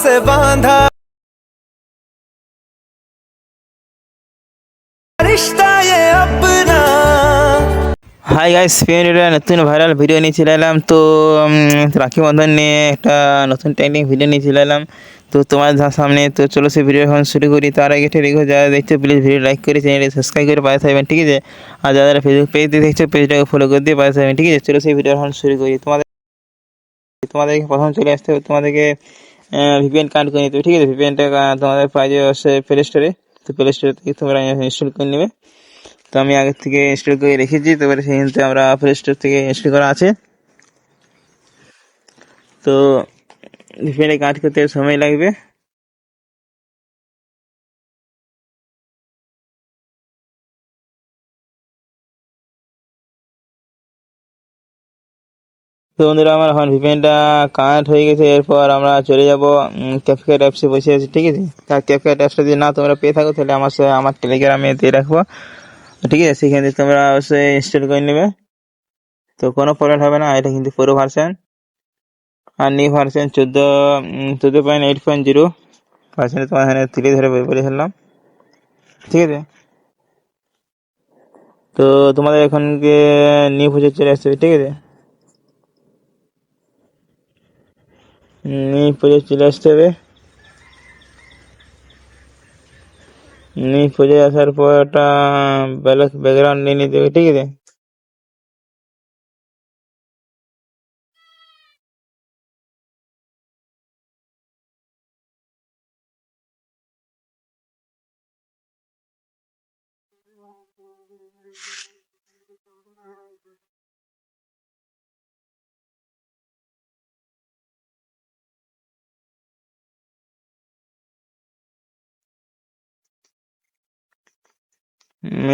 से बांधा रिश्ता ये अपना। হাই গাইস, ফ্রেন্ডরা নতুন ভাইরাল ভিডিও নিয়ে চলে এলাম। তো রাখি বন্ধন নিয়ে একটা নতুন ট্রেন্ডিং ভিডিও নিয়ে চলে এলাম তো তোমার সামনে। তো চলো সেই ভিডিও এখন শুরু করি। তার আগে একটা রেখো, যারা দেখছো প্লিজ ভিডিও লাইক করে চ্যানেলটি সাবস্ক্রাইব করে পাশে থাকবেন, ঠিক আছে। আর যারা ফেসবুক পেজ দিয়ে দেখছো পেজটাকে ফলো করে দিয়ে পাশে থাকবেন, ঠিক আছে। চলো সেই ভিডিও এখন শুরু করি। তোমাদেরকে প্রথম চলে আসতে হবে, তোমাদেরকে ভিপিএন কানেক্ট করে নিতে হবে, ঠিক আছে। ভিপিএনটা তোমাদের পাওয়া যাবে হচ্ছে প্লে স্টোরে। তো প্লে স্টোর থেকে তোমরা ইনস্টল করে নেবে। তো আমি আগের থেকে ইনস্টল করে রেখেছি, তো এবারে সেখানে আমরা প্লে স্টোর থেকে ইনস্টল করা আছে। তো ভিপিএন কাজ করতে সময় লাগবে। তো বন্ধুরা, আমার এখন ভিপিএনটা কানেক্ট হয়ে গেছে। এরপর আমরা চলে যাব ক্যাপকাট অ্যাপসে, বসে আছি, ঠিক আছে। তার ক্যাপকাট অ্যাপসটা যদি না তোমরা পেয়ে থাকো তাহলে আমার টেলিগ্রামে দিয়ে রাখবো, ঠিক আছে। সেখান থেকে তোমরা অবশ্যই ইনস্টল করে নেবে। তো কোনো প্রবলেম হবে না। এটা কিন্তু পুরো ভার্সন, আর নিউ ভার্সন 14.8.0 ভার্সনে তোমার এখানে তুলে ধরে বলে ফেললাম, ঠিক আছে। তো তোমাদের এখানকে নিউ প্রজেক্ট চলে আসতে হবে, ঠিক আছে। নিউ প্রজেক্ট চলে আসতে হবে। নিউ প্রজেক্ট আসার পর একটা ব্যাকগ্রাউন্ড নিয়ে নিতে হবে, ঠিক আছে।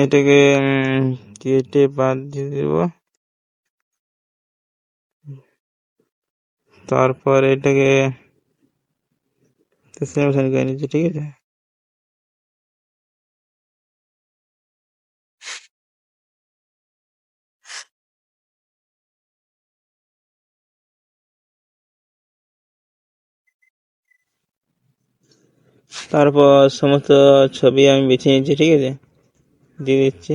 এটাকে কেটে বাদ দিয়ে দেবো। তারপর এটাকে সিলেকশন করে নিচ্ছি, ঠিক আছে। তারপর সমস্ত ছবি আমি বেছে নিচ্ছি, ঠিক আছে, দিয়ে দিচ্ছি।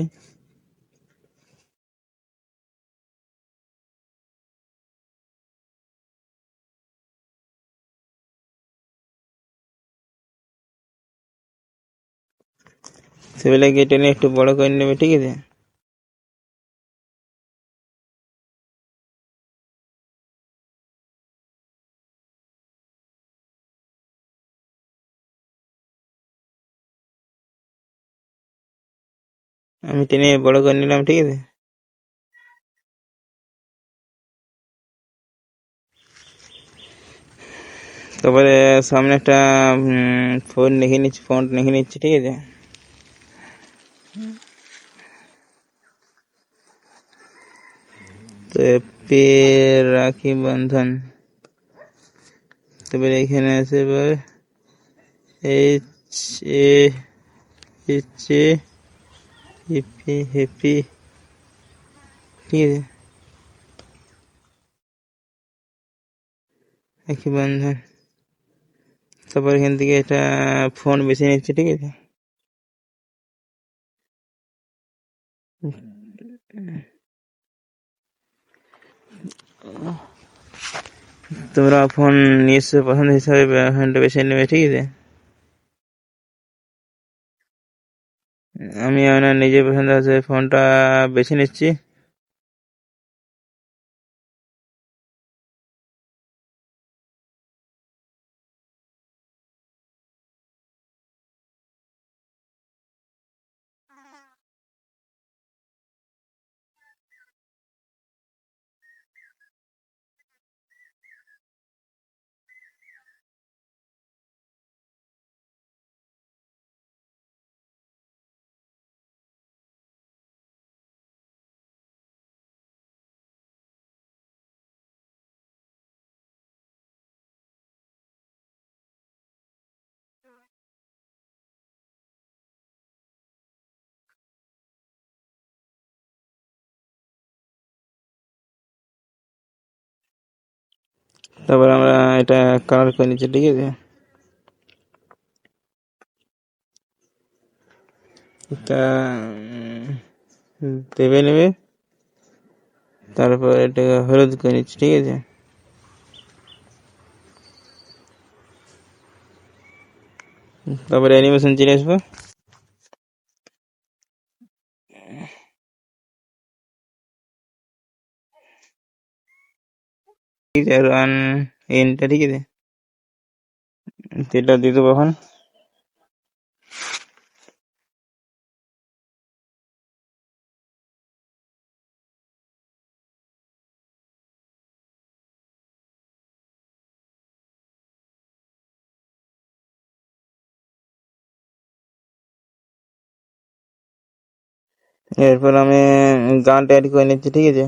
ছবিটাকে টেনে একটু বড় করে নেবে, ঠিক আছে। আমি টেনে বড় করে নিলাম, ঠিক আছে। তারপরে সামনে একটা ফন্ট লিখে নিচ্ছি, ঠিক আছে। তো হ্যাপি রাখি বন্ধন। তারপরে এখানে আছে এবার H A H A happy happy, ঠিক আছে, রাখি বন্ধন। তারপর এখান থেকে একটা ফোন বেছে নিচ্ছি, ঠিক আছে। তোমরা ফোন নিশ্চয় পছন্দ হিসাবে ফোনটা বেছে নেবে, ঠিক আছে। আমি আমার নিজের পছন্দ আছে ফোনটা বেছে নিচ্ছি। তারপর আমরা এটা কালার করে নিচ্ছি, ঠিক আছে। এটা দেবে নেবে, তারপর এটাকে হলুদ করে নিচ্ছি, ঠিক আছে। তারপরে অ্যানিমেশন চলে আসবো, ঠিক আছে। রান এনটা, ঠিক আছে, এটা দিয়ে দেবো এখন। এরপর আমি গানটা অ্যাড করে নিচ্ছি, ঠিক আছে।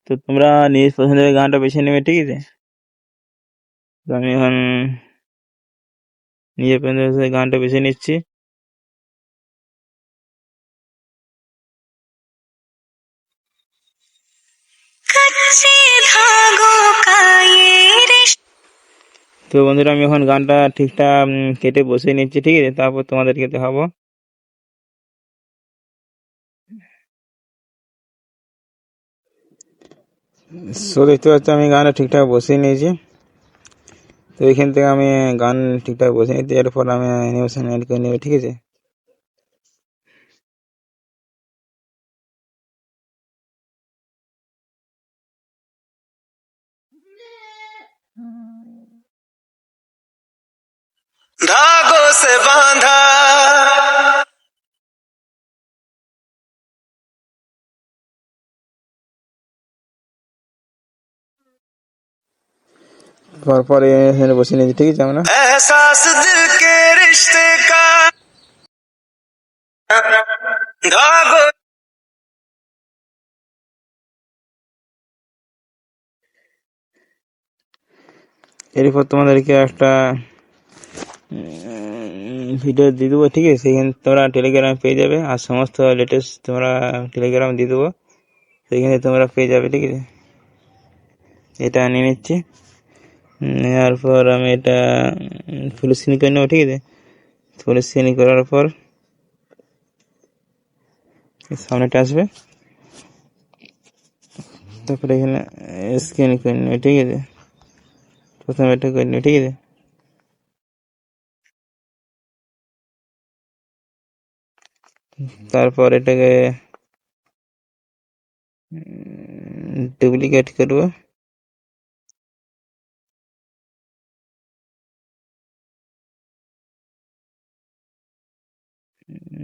তো তোমরা নিজ পছন্দের গানটা বেছে নেবে, ঠিক আছে। তো আমি এখন নিজের পছন্দের গানটা বেছে নিচ্ছি। তো বন্ধুরা আমি এখন গানটা ঠিকঠাক কেটে বসিয়ে নিচ্ছি, ঠিক আছে। তারপর তোমাদেরকে দেখাবো। সো দেখতে পাচ্ছি আমি গানটা ঠিকঠাক বসিয়ে নিয়েছি। তো এখান থেকে আমি গান ঠিকঠাক বসিয়ে নিচ্ছি, এরপর আমি অ্যানিমেশন অ্যাড করে নেবো, ঠিক আছে। धागों से बांधा পর এখানে বসিয়ে নিয়েছি, ঠিক আছে। আমরা एहसास दिल के रिश्ते का धागों। এরপর তোমাদেরকে একটা ভিডিও দিয়ে দেবো, ঠিক আছে। সেখানে তোমরা টেলিগ্রামে পেয়ে যাবে, আর সমস্ত লেটেস্ট তোমরা টেলিগ্রামে দিয়ে দেবো, সেখানে তোমরা পেয়ে যাবে, ঠিক আছে। এটা নিয়ে নিচ্ছি, নেওয়ার পর আমি এটা ফুল স্ক্রিন করে নেবো, ঠিক আছে। ফুল স্ক্রিন করার পর সামনেটা আসবে, তারপরে এখানে স্ক্রিন করে নেবে, ঠিক আছে। প্রথমে এটা করে নেবে, ঠিক আছে। তারপর এটাকে ডুপ্লিকেট করবো,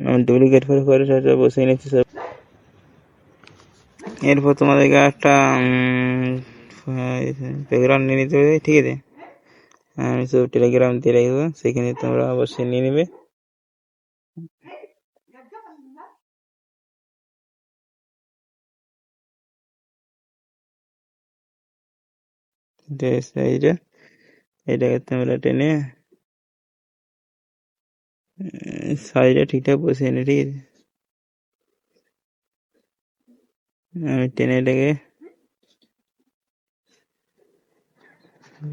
আমি ডুপ্লিকেট করে সেটা বসিয়ে নিচ্ছি সব। এরপর তোমাদেরকে একটা ব্যাকগ্রাউন্ড নিয়ে নিতে হবে, ঠিক আছে। আমি সব টেলিগ্রাম দিয়ে রাখবো, সেখানে তোমরা অবশ্যই নিয়ে নেবে। সাইজটা এটাকে তোমরা টেনে সাইজটা ঠিকঠাক বসিয়ে নে, ঠিক আছে। আমি টেনে এটাকে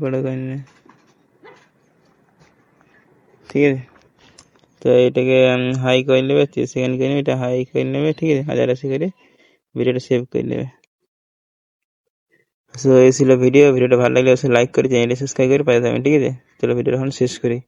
বড় করে নে, ঠিক আছে। তো এটাকে হাই করে নেবে, 30 সেকেন্ড করে নেবে, এটা হাই করে নেবে, ঠিক আছে। 1080 করে ভিডিওটা সেভ করে নেবে। সো এই ছিল ভিডিওটা ভালো লাগলে অবশ্যই লাইক করে চ্যানেলটা সাবস্ক্রাইব করে পাশে থাকবেন, ঠিক আছে। চলো ভিডিওটা এখন শেষ করি।